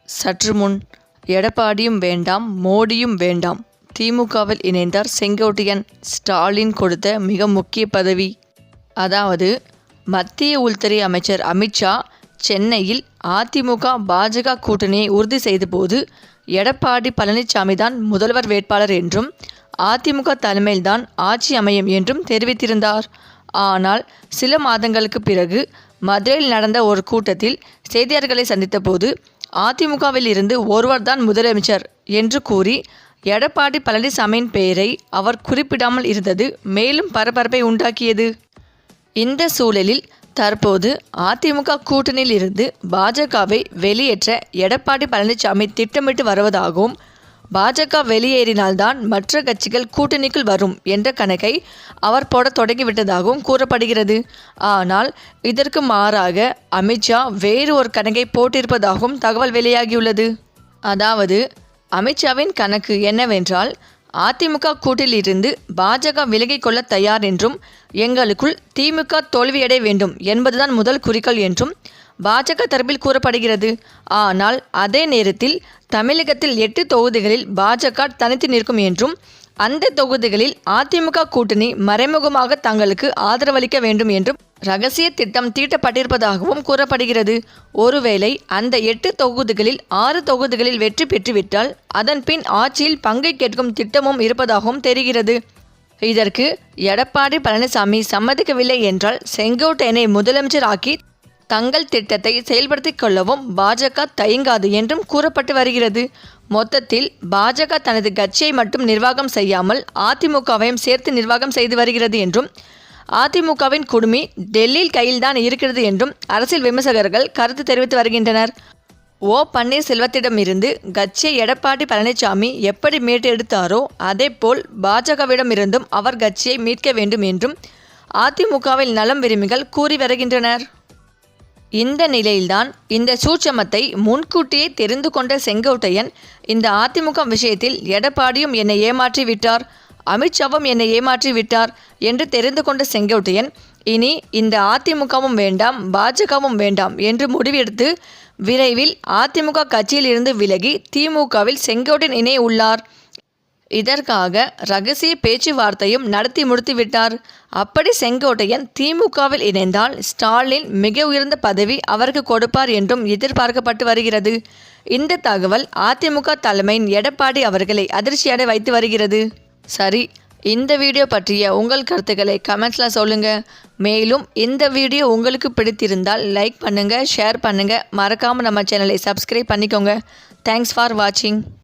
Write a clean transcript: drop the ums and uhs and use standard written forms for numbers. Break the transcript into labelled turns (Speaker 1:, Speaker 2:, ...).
Speaker 1: சற்று முன் எடப்பாடியும் வேண்டாம் மோடியும் வேண்டாம், திமுகவில் இணைந்தார் செங்கோட்டையன். ஸ்டாலின் கொடுத்த மிக முக்கிய பதவி. அதாவது மத்திய உள்துறை அமைச்சர் அமித்ஷா சென்னையில் அதிமுக பாஜக கூட்டணியை உறுதி செய்தபோது எடப்பாடி பழனிசாமி தான் முதல்வர் வேட்பாளர் என்றும் அதிமுக தலைமையில்தான் ஆட்சி அமையும் என்றும் தெரிவித்திருந்தார். ஆனால் சில மாதங்களுக்கு பிறகு மதுரையில் நடந்த ஒரு கூட்டத்தில் செய்தியாளர்களை சந்தித்தபோது அதிமுகவில் இருந்து ஒருவர் தான் முதலமைச்சர் என்று கூறி எடப்பாடி பழனிசாமியின் பெயரை அவர் குறிப்பிடாமல் இருந்தது மேலும் பரபரப்பை உண்டாக்கியது. இந்த சூழலில் தற்போது அதிமுக கூட்டணியில் இருந்து பாஜகவை வெளியேற்ற எடப்பாடி பழனிசாமி திட்டமிட்டு வருவதாகவும், பாஜக வெளியேறினால்தான் மற்ற கட்சிகள் கூட்டணிக்குள் வரும் என்ற கணக்கை அவர் போட தொடங்கிவிட்டதாகவும் கூறப்படுகிறது. ஆனால் இதற்கு மாறாக அமித்ஷா வேறு ஒரு கணக்கை போட்டிருப்பதாகவும் தகவல் வெளியாகியுள்ளது. அதாவது அமித்ஷாவின் கணக்கு என்னவென்றால், அதிமுக கூட்டில் இருந்து பாஜக விலகிக் கொள்ள தயார் என்றும், எங்களுக்குள் திமுக தோல்வியடைய வேண்டும் என்பதுதான் முதல் குறிக்கோள் என்றும் பாஜக தரப்பில் கூறப்படுகிறது. ஆனால் அதே நேரத்தில் தமிழகத்தில் 8 தொகுதிகளில் பாஜக தனித்து நிற்கும் என்றும், அந்த தொகுதிகளில் அதிமுக கூட்டணி மறைமுகமாக தங்களுக்கு ஆதரவளிக்க வேண்டும் என்றும் ரகசிய திட்டம் தீட்டப்பட்டிருப்பதாகவும் கூறப்படுகிறது. ஒருவேளை அந்த 8 தொகுதிகளில் 6 தொகுதிகளில் வெற்றி பெற்றுவிட்டால் அதன் பின் ஆட்சியில் பங்கை கேட்கும் திட்டமும் இருப்பதாகவும் தெரிகிறது. இதற்கு எடப்பாடி பழனிசாமி சம்மதிக்கவில்லை என்றால் செங்கோட்டையனை முதலமைச்சர் ஆக்கி தங்கள் திட்டத்தை செயல்படுத்திக் கொள்ளவும் பாஜக தயங்காது என்றும் கூறப்பட்டு வருகிறது. மொத்தத்தில் பாஜக தனது கட்சியை மட்டும் நிர்வாகம் செய்யாமல் அதிமுகவையும் சேர்த்து நிர்வாகம் செய்து வருகிறது என்றும், அதிமுகவின் குடுமி டெல்லியில் கையில்தான் இருக்கிறது என்றும் அரசியல் விமர்சகர்கள் கருத்து தெரிவித்து வருகின்றனர். ஓ பன்னீர்செல்வத்திடமிருந்து கட்சியை எடப்பாடி பழனிசாமி எப்படி மீட்டெடுத்தாரோ அதேபோல் பாஜகவிடமிருந்தும் அவர் கட்சியை மீட்க வேண்டும் என்றும் அதிமுகவில் நலம் விரும்பிகள் கூறி வருகின்றனர். இந்த நிலையில்தான் இந்த சூட்சமத்தை முன்கூட்டியே தெரிந்து கொண்ட செங்கோட்டையன், இந்த அதிமுக விஷயத்தில் எடப்பாடியும் என்னை ஏமாற்றி விட்டார், அமித்ஷாவும் என்னை ஏமாற்றி விட்டார் என்று தெரிந்து கொண்ட செங்கோட்டையன் இனி இந்த அதிமுகவும் வேண்டாம் பாஜகவும் வேண்டாம் என்று முடிவெடுத்து விரைவில் அதிமுக கட்சியில் இருந்து விலகி திமுகவில் செங்கோட்டையன் இணைய உள்ளார். இதற்காக ரகசிய பேச்சுவார்த்தையும் நடத்தி முடித்துவிட்டார். அப்படி செங்கோட்டையன் திமுகவில் இணைந்தால் ஸ்டாலின் மிக உயர்ந்த பதவி அவருக்கு கொடுப்பார் என்றும் எதிர்பார்க்கப்பட்டு வருகிறது. இந்த தகவல் அதிமுக தலைமையின் எடப்பாடி அவர்களை அதிர்ச்சியடை வைத்து வருகிறது. சரி, இந்த வீடியோ பற்றிய உங்கள் கருத்துக்களை கமெண்ட்ஸில் சொல்லுங்கள். மேலும் இந்த வீடியோ உங்களுக்கு பிடித்திருந்தால் லைக் பண்ணுங்கள், ஷேர் பண்ணுங்கள், மறக்காமல் நம்ம சேனலை சப்ஸ்கிரைப் பண்ணிக்கோங்க. தேங்க்ஸ் ஃபார் வாட்சிங்.